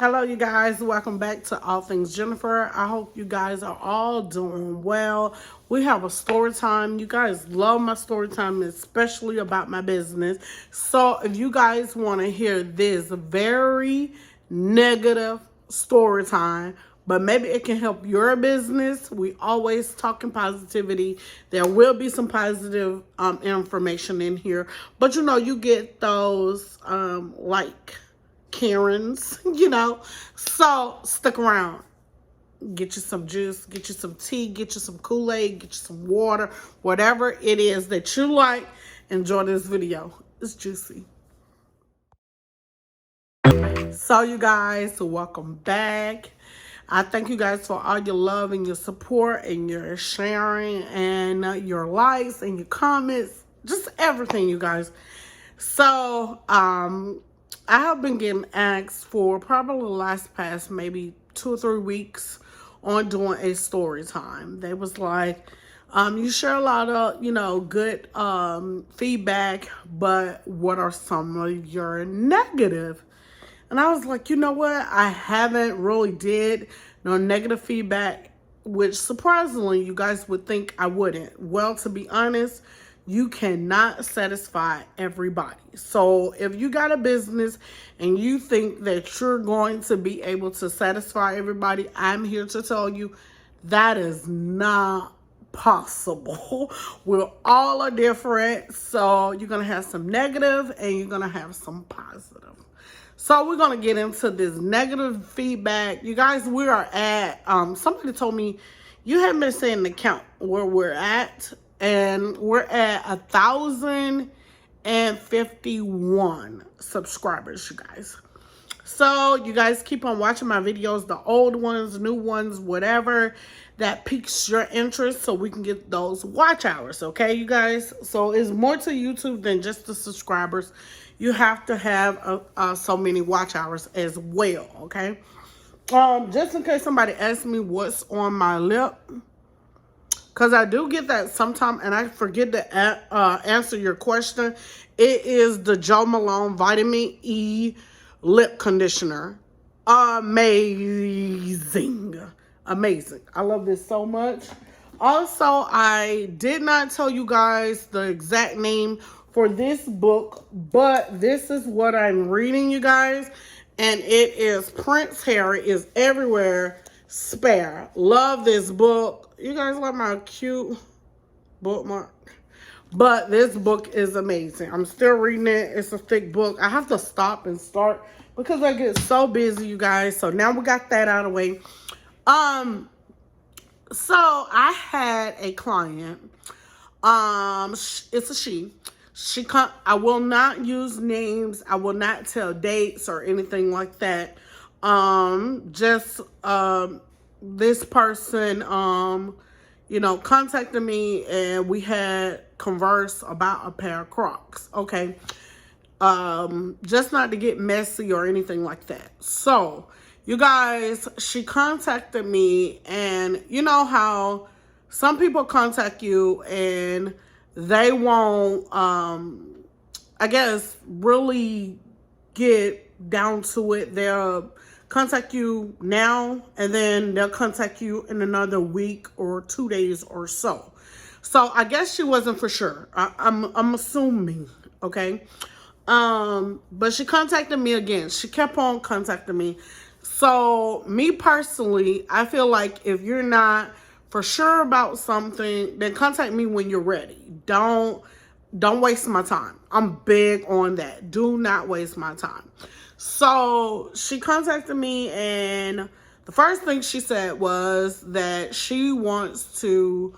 Hello, you guys. Welcome back to All Things Jennifer. I hope you guys are all doing well. We have a story time. You guys love my story time, especially about my business. So if you guys want to hear this very negative story time, but maybe it can help your business, we always talking positivity. There will be some positive information in here, but you get those like Karens, So stick around. Get you some juice, get you some tea, get you some Kool-Aid, get you some water, whatever it is that you like. Enjoy this video. It's juicy. So you guys, welcome back. I thank you guys for all your love and your support and your sharing and your likes and your comments, just everything, you guys. So, I have been getting asked for probably the past maybe 2 or 3 weeks on doing a story time. They was like, you share a lot of, good feedback, but what are some of your negative? And I was like, you know what? I haven't really did no negative feedback, which surprisingly, you guys would think I wouldn't. Well, to be honest, you cannot satisfy everybody. So if you got a business and you think that you're going to be able to satisfy everybody, I'm here to tell you that is not possible. We're all are different. So you're going to have some negative and you're going to have some positive. So we're going to get into this negative feedback. You guys, we are at, somebody told me you haven't been saying the count where we're at. And we're at 1,051 subscribers, you guys. So you guys keep on watching my videos, the old ones, new ones, whatever that piques your interest so we can get those watch hours, okay, you guys? So it's more to YouTube than just the subscribers. You have to have so many watch hours as well, okay? Just in case somebody asks me what's on my lip, because I do get that sometime, and I forget to answer your question. It is the Joe Malone Vitamin E Lip Conditioner. Amazing. Amazing. I love this so much. Also, I did not tell you guys the exact name for this book, but this is what I'm reading, you guys. And it is Prince Harry is Everywhere Spare. Love this book. You guys like my cute bookmark? But this book is amazing. I'm still reading it. It's a thick book. I have to stop and start because I get so busy, you guys. So now we got that out of the way. So I had a client. It's a she. I will not use names. I will not tell dates or anything like that. This person, contacted me and we had conversed about a pair of Crocs. Okay. Just not to get messy or anything like that. So, you guys, she contacted me, and you know how some people contact you and they won't, I guess, really get down to it. They'll contact you now and then they'll contact you in another week or 2 days or so. So I guess she wasn't for sure. I'm assuming, okay? But she contacted me again. She kept on contacting me. So me personally, I feel like if you're not for sure about something, then contact me when you're ready. Don't waste my time. I'm big on that. Do not waste my time. So she contacted me, and the first thing she said was that she wants to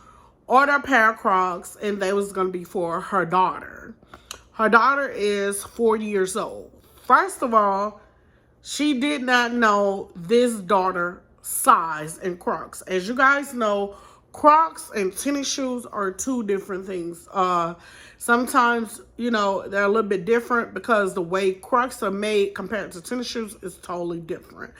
order a pair of Crocs, and they was going to be for her daughter. Her daughter is 4 years old. First of all, she did not know this daughter size in Crocs. As you guys know, Crocs and tennis shoes are two different things. Sometimes, they're a little bit different because the way Crocs are made compared to tennis shoes is totally different.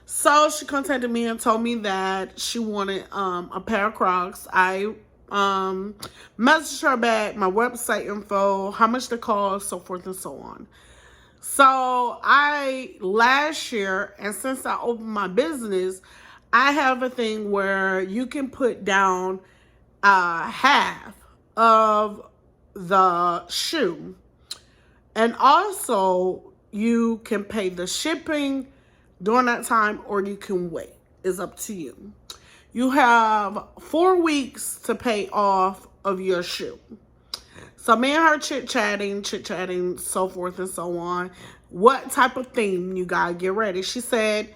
So she contacted me and told me that she wanted a pair of Crocs. I messaged her back, my website info, how much they cost, so forth and so on. So last year, and since I opened my business, I have a thing where you can put down half of the shoe. And also, you can pay the shipping during that time, or you can wait. It's up to you. You have 4 weeks to pay off of your shoe. So me and her chit-chatting, so forth and so on. What type of theme you gotta get ready? She said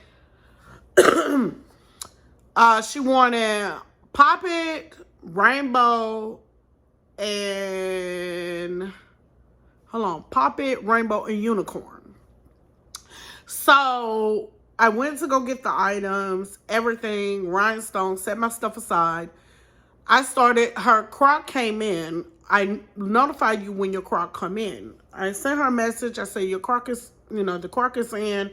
she wanted Pop It, Rainbow, and Pop It, Rainbow, and Unicorn. So I went to go get the items, everything, rhinestones, set my stuff aside. Her Croc came in. I notified you when your Croc come in. I sent her a message. I said, your Croc is, the Croc is in.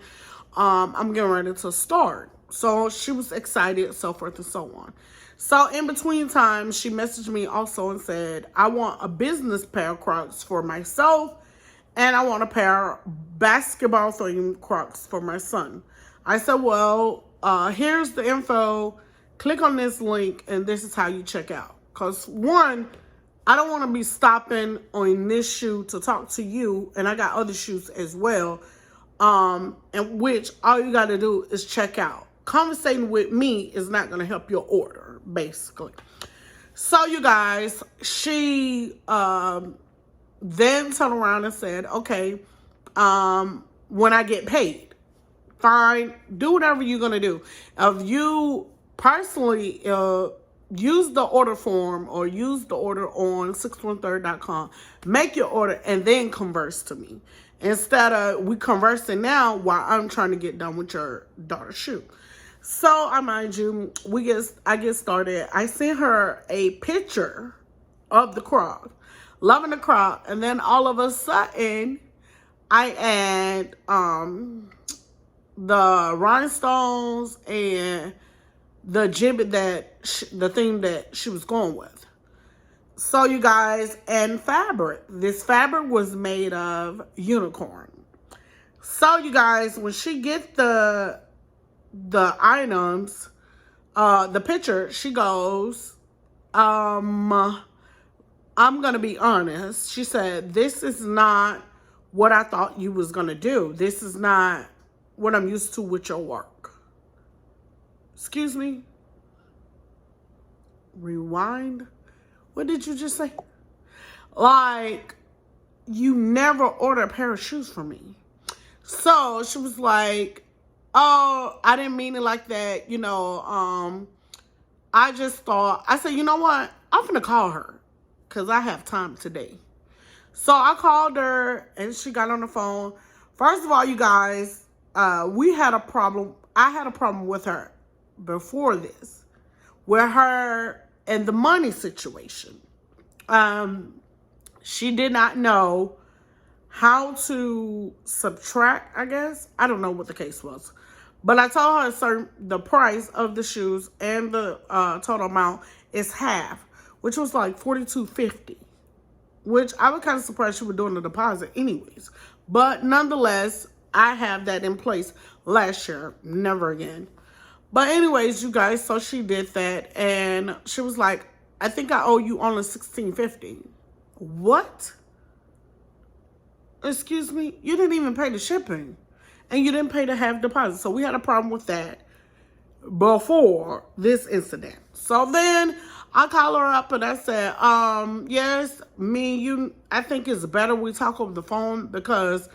I'm getting ready to start. So she was excited, so forth and so on. So in between times, she messaged me also and said, I want a business pair of Crocs for myself, and I want a pair of basketball themed Crocs for my son. I said, well, here's the info. Click on this link, and this is how you check out. Because one, I don't want to be stopping on this shoe to talk to you, and I got other shoes as well, and which all you got to do is check out. Conversating with me is not going to help your order, basically. So, you guys, she then turned around and said, okay, when I get paid, fine, do whatever you're going to do. If you personally use the order form or use the order on 613.com, make your order and then converse to me. Instead of we conversing now while I'm trying to get done with your daughter's shoe. So, I mind you, I get started. I sent her a picture of the Croc, loving the Croc, and then all of a sudden, I add the rhinestones and the gibbet the thing that she was going with. So, you guys, and fabric. This fabric was made of unicorn. So, you guys, when she get the items, the picture, she goes, I'm gonna be honest. She said, this is not what I thought you was gonna do. This is not what I'm used to with your work. Excuse me? Rewind? What did you just say? Like, you never order a pair of shoes from me. So she was like, oh, I didn't mean it like that. I just thought, I said, you know what? I'm going to call her because I have time today. So I called her and she got on the phone. First of all, you guys, we had a problem. I had a problem with her before this, with her and the money situation. She did not know how to subtract, I guess. I don't know what the case was. But I told her the price of the shoes and the total amount is half, which was like $42.50. Which I was kind of surprised she was doing the deposit anyways. But nonetheless, I have that in place last year. Never again. But anyways, you guys, so she did that. And she was like, I think I owe you only $16.50. What? Excuse me? You didn't even pay the shipping. And you didn't pay the half deposit. So we had a problem with that before this incident. So then I call her up and I said, yes, I think it's better we talk over the phone because,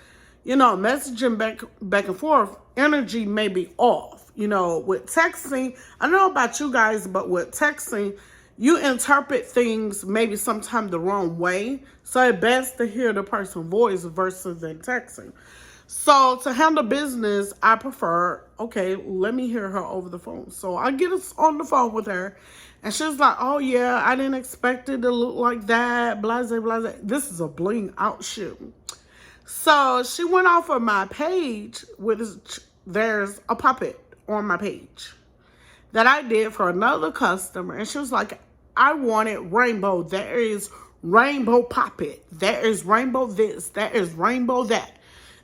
messaging back and forth, energy may be off. With texting, I don't know about you guys, but with texting, you interpret things maybe sometimes the wrong way. So it's best to hear the person's voice versus in texting. So to handle business, I prefer, okay, let me hear her over the phone. So I get on the phone with her and she's like, oh yeah, I didn't expect it to look like that, blase, blase. This is a bling out shoe. So she went off of my page there's a puppet on my page that I did for another customer. And she was like, I wanted rainbow. There is rainbow puppet. There is rainbow this. There is rainbow that.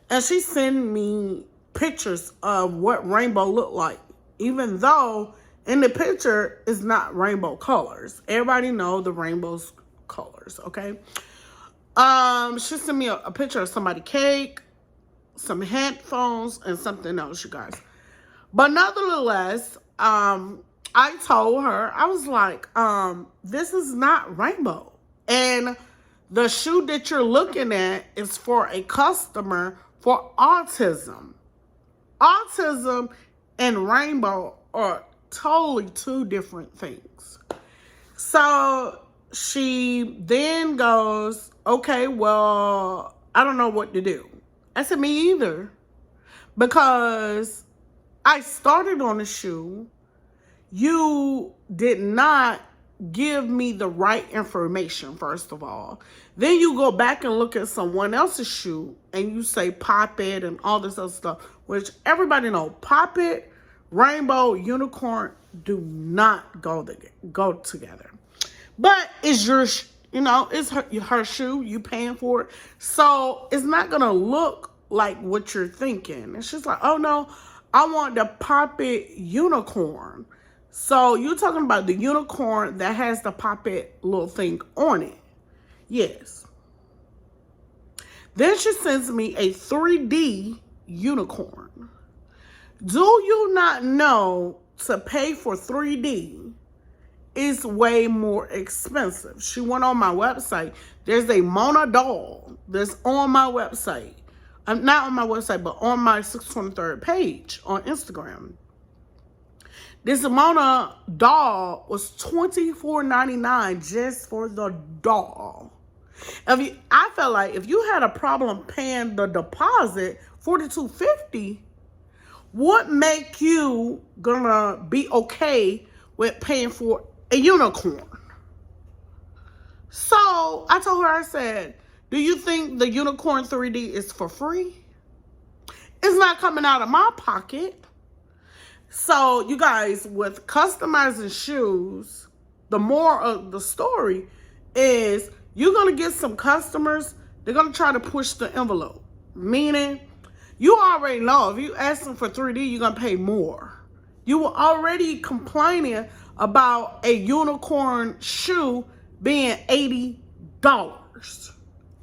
And she sent me pictures of what rainbow looked like, even though in the picture it's not rainbow colors. Everybody know the rainbow's colors, okay? She sent me a picture of somebody's cake, some headphones, and something else, you guys. But nonetheless, I told her, I was like, this is not rainbow. And the shoe that you're looking at is for a customer for autism. Autism and rainbow are totally two different things. So she then goes, okay, well, I don't know what to do. I said, me either. Because I started on the shoe. You did not give me the right information, first of all. Then you go back and look at someone else's shoe and you say pop it and all this other stuff, which everybody know, pop it, rainbow, unicorn do not go together. But it's your, it's her shoe, you paying for it. So it's not going to look like what you're thinking. It's just like, oh no, I want the pop it unicorn. So you're talking about the unicorn that has the pop it little thing on it. Yes. Then she sends me a 3D unicorn. Do you not know to pay for 3D is way more expensive? She went on my website. There's a Mona doll that's on my website. Not on my website, but on my 623rd page on Instagram. This Mona doll was $24.99 just for the doll. I felt like if you had a problem paying the deposit, $42.50, what make you gonna be okay with paying for a unicorn? So I told her, I said, do you think the unicorn 3D is for free? It's not coming out of my pocket. So, you guys, with customizing shoes, the moral of the story is you're going to get some customers, they're going to try to push the envelope. Meaning, you already know if you ask them for 3D, you're going to pay more. You were already complaining about a unicorn shoe being $80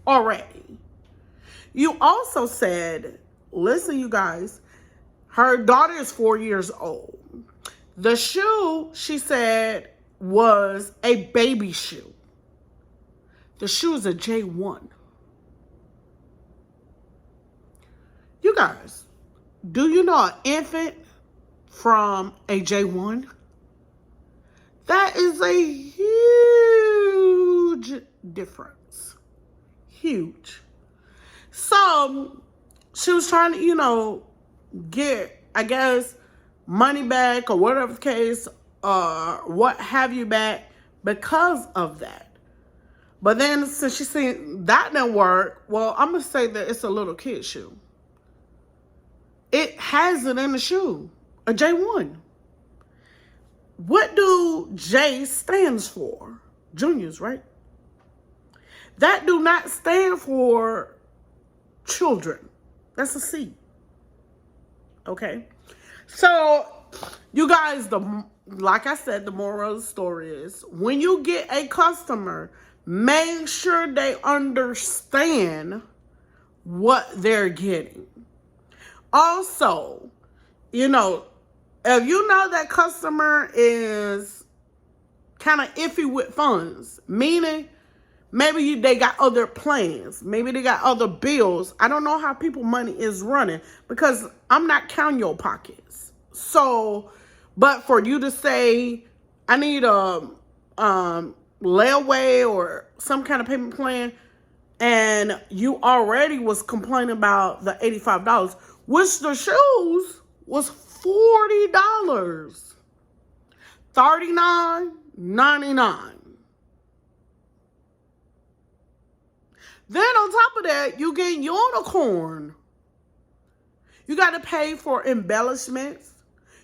already. You also said, listen, you guys, her daughter is 4 years old. The shoe, she said, was a baby shoe. The shoe is a J1. You guys, do you know an infant from a J1? That is a huge difference. Huge. So, she was trying to, get, I guess, money back or whatever the case, what have you back because of that. But then since she seen that didn't work, well, I'm going to say that it's a little kid shoe. It has it in the shoe, a J1. What do J stands for? Juniors, right? That do not stand for children. That's a C. Okay? So, you guys, like I said, the moral of the story is when you get a customer, make sure they understand what they're getting. Also, if you know that customer is kind of iffy with funds, meaning maybe they got other plans, maybe they got other bills. I don't know how people's money is running because I'm not counting your pockets. So, but for you to say, I need a layaway or some kind of payment plan, and you already was complaining about the $85, which the shoes was $40, $39.99. Then on top of that, you get unicorn. You got to pay for embellishments.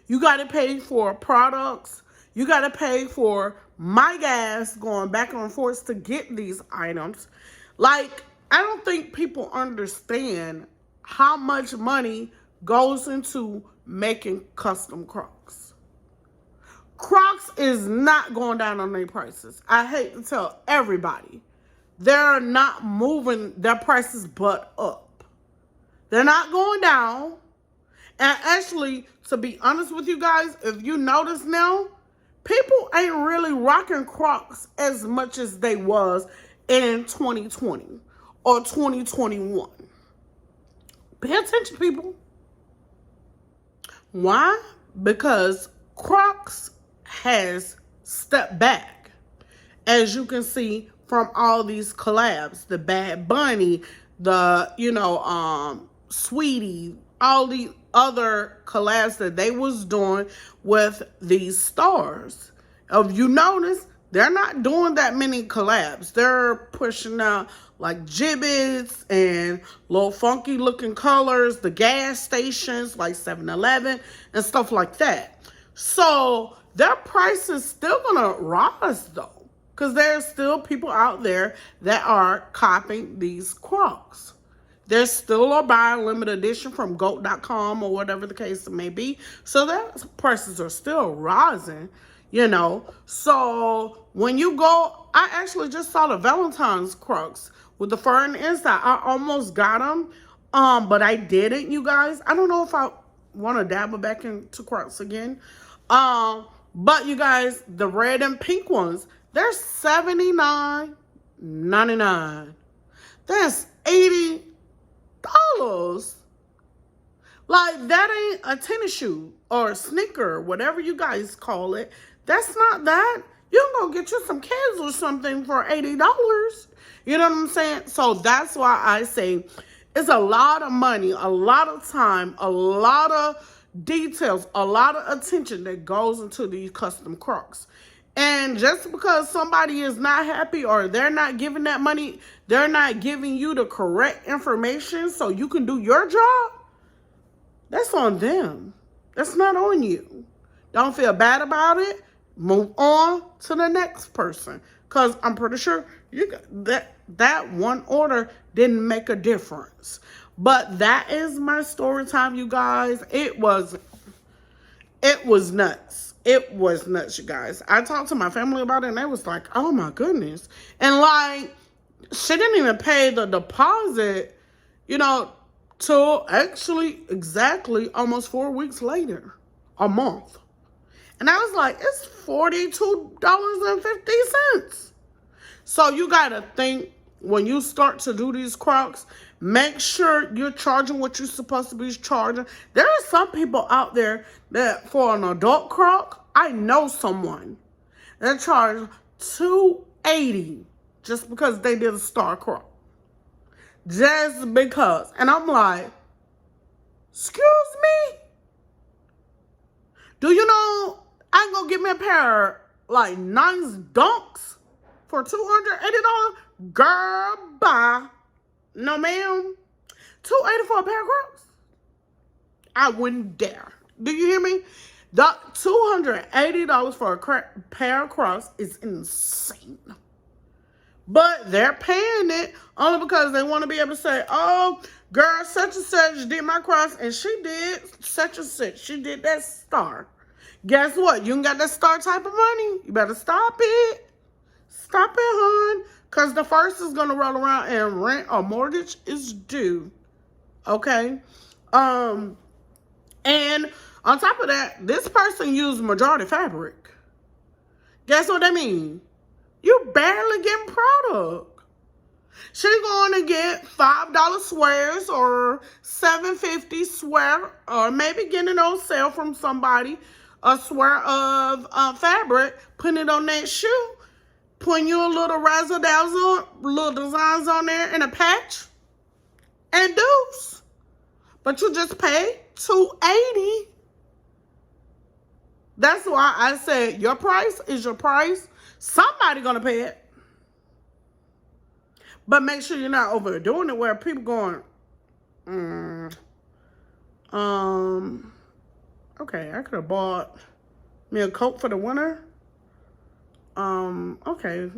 You got to pay for products. You got to pay for my gas going back and forth to get these items. Like, I don't think people understand how much money goes into making custom Crocs. Crocs is not going down on their prices. I hate to tell everybody. They're not moving their prices but up. They're not going down. And actually, to be honest with you guys, if you notice now, people ain't really rocking Crocs as much as they was in 2020 or 2021. Pay attention, people. Why? Because Crocs has stepped back. As you can see from all these collabs, the Bad Bunny, the, Sweetie, all the other collabs that they was doing with these stars. If you notice, they're not doing that many collabs. They're pushing out like gibbets and little funky looking colors, the gas stations like 7-Eleven and stuff like that. So their price is still gonna rise though, because there's still people out there that are copying these Crocs. There's still a buy limited edition from goat.com or whatever the case may be. So their prices are still rising, So when you go, I actually just saw the Valentine's Crocs with the fur and the inside. I almost got them, but I didn't, you guys. I don't know if I want to dabble back into Crocs again. But you guys, the red and pink ones, they're $79.99. That's $80. Like, that ain't a tennis shoe or a sneaker, whatever you guys call it. That's not that. You can go get you some kids or something for $80. You know what I'm saying? So that's why I say it's a lot of money, a lot of time, a lot of details, a lot of attention that goes into these custom Crocs. And just because somebody is not happy or they're not giving that money, they're not giving you the correct information so you can do your job, that's on them. That's not on you. Don't feel bad about it. Move on to the next person. Because I'm pretty sure you got that one order didn't make a difference. But that is my story time, you guys. It was nuts. It was nuts, you guys. I talked to my family about it, and they was like, oh, my goodness. And, like, she didn't even pay the deposit, till actually exactly almost 4 weeks later, a month. And I was like, it's $42.50. So you got to think, when you start to do these Crocs, make sure you're charging what you're supposed to be charging. There are some people out there that for an adult Croc, I know someone that charged $280 just because they did a star Croc. Just because. And I'm like, excuse me? Do you know I ain't gonna get me a pair of like nice dunks for $280? Girl, bye. No, ma'am. $280 for a pair of Crocs? I wouldn't dare. Do you hear me? The $280 for a pair of Crocs is insane. But they're paying it only because they want to be able to say, oh, girl, such and such did my Crocs, and she did such and such. She did that star. Guess what? You ain't got that star type of money. You better stop it. Stop it, hon. Because the first is going to roll around and rent or mortgage is due. Okay? And on top of that, this person used majority fabric. Guess what that means? You barely getting product. She's going to get $5 swears or $7.50 swear, or maybe getting it on sale from somebody, a swear of fabric, putting it on that shoe, putting you a little razzle-dazzle, little designs on there and a patch, and deuce. But you just paid $280. That's why I said your price is your price. Somebody gonna pay it. But make sure you're not overdoing it where people going, okay, I could have bought me a coat for the winter. Okay,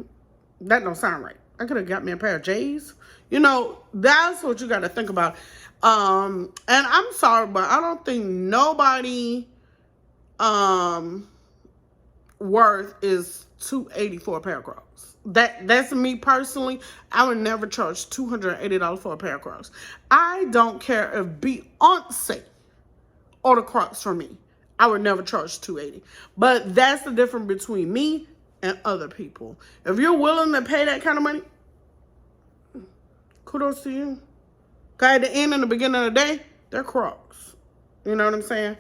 that don't sound right. I could have got me a pair of J's. You know, that's what you got to think about. And I'm sorry, but I don't think nobody worth is $280 for a pair of Crocs. That's me personally. I would never charge $280 for a pair of Crocs. I don't care if Beyonce order Crocs for me. I would never charge $280. But that's the difference between me and other people. If you're willing to pay that kind of money, kudos to you. Cause at the end and the beginning of the day, they're Crocs. You know what I'm saying?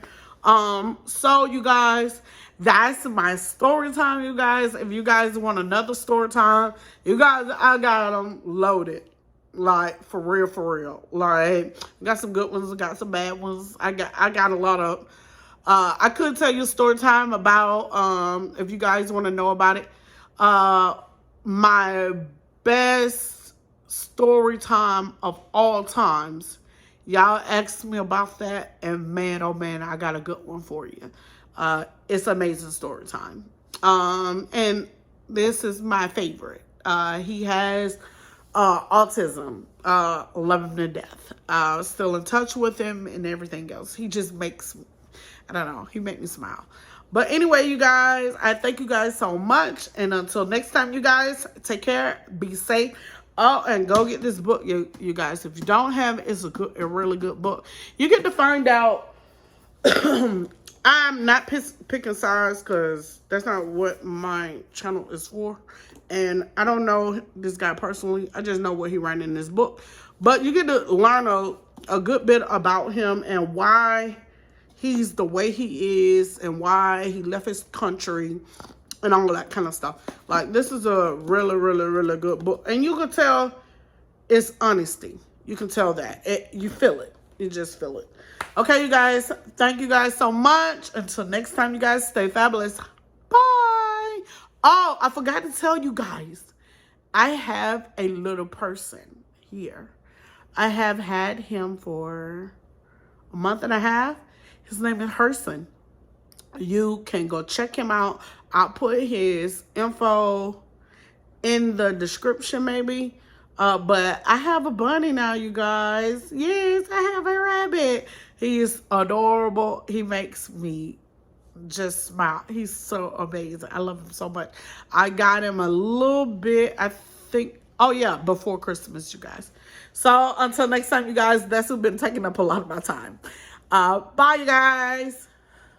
So you guys, that's my story time, you guys. If you guys want another story time, you guys, I got them loaded. Like, for real. Like, got some good ones, got some bad ones. I got a lot of, I could tell you a story time about, if you guys want to know about it. My best story time of all times. Y'all asked me about that, and man, oh man, I got a good one for you. It's amazing story time. And this is my favorite. He has autism. Love him to death. Still in touch with him and everything else. He just makes, I don't know, he makes me smile. But anyway, you guys, I thank you guys so much. And until next time, you guys, take care, be safe. Oh, and go get this book, you guys. If you don't have it, it's a really good book. You get to find out. I'm not picking sides because that's not what my channel is for. And I don't know this guy personally. I just know what he writing in this book. But you get to learn a good bit about him and why he's the way he is and why he left his country and all of that kind of stuff. Like, this is a really good book. And you can tell it's honesty. You can tell that. You feel it. You just feel it. Okay, you guys. Thank you guys so much. Until next time, you guys, stay fabulous. Bye. Oh, I forgot to tell you guys. I have a little person here. I have had him for a month and a half. His name is Herson. You can go check him out. I'll put his info in the description maybe. But I have a bunny now, you guys. Yes, I have a rabbit. He's adorable. He makes me just smile. He's so amazing. I love him so much. I got him a little bit, I think, oh yeah, before Christmas, you guys. So until next time, you guys, that's what's been taking up a lot of my time. Bye, you guys.